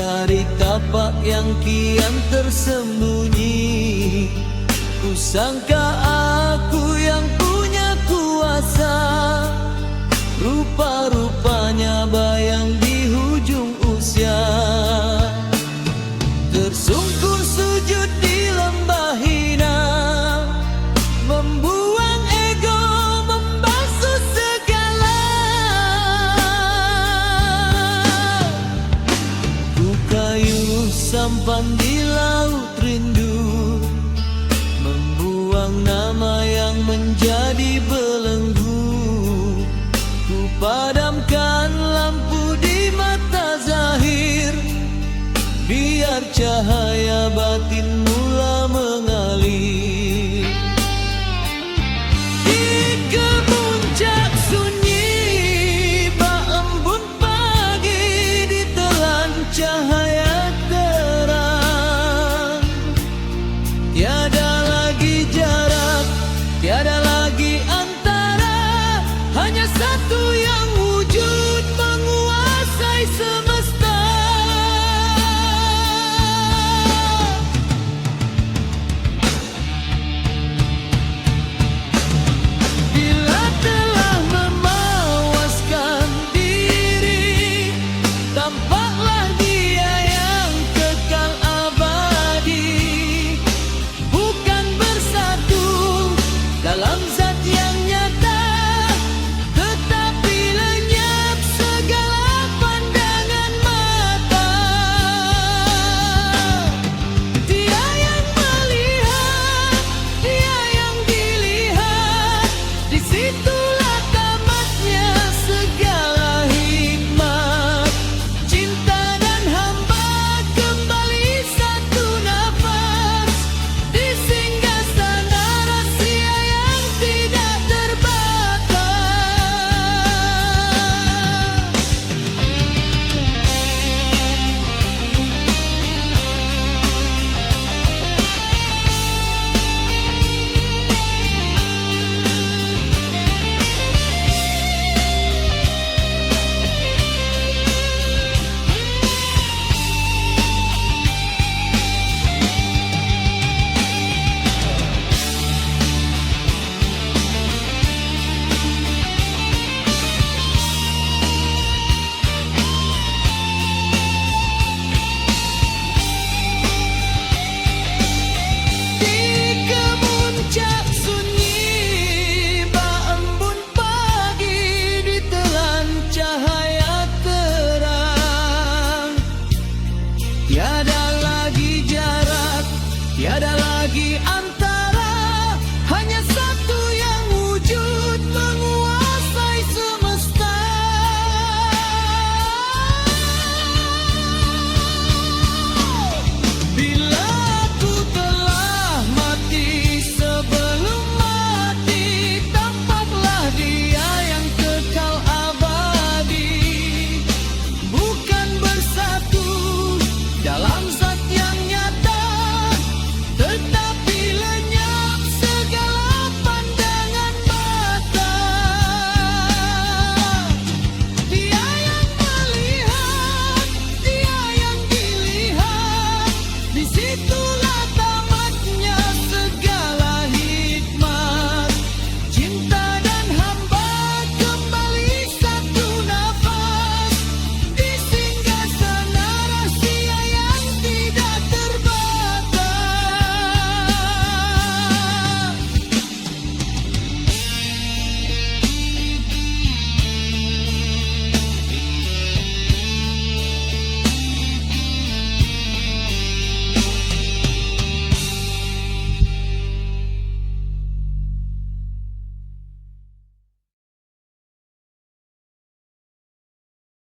dari tapak yang kian tersembunyi. Kusangka aku yang punya kuasa, rupa-rupanya bayang di hujung usia. Tersungkur sujud di lembah hina, membuang ego, membasuh segala. Ku kayu sampan di laut rindu, membuang nama yang menjadi belenggu. Ku padamkan lampu di mata zahir, biar cahaya batin mula mengalir. Di kemuncak sunyi, bak embun pagi ditelan cahaya terang. Tiada lagi jarak, tiada lagi antara, hanya satu yang wujud menguasai semesta. Bila telah memawaskan diri, tampaklah Dia yang kekal abadi. Bukan bersatu dalam zat yang nyata, tetapi lenyap segala pandangan mata. Dia yang melihat, Dia yang dilihat, disitulah tamatnya segala hikmat. Cinta dan hamba kembali satu nafas, di singgasana rahasia yang tidak terbatas. Di kemuncak sunyi, bak embun pagi ditelan cahaya terang. Tiada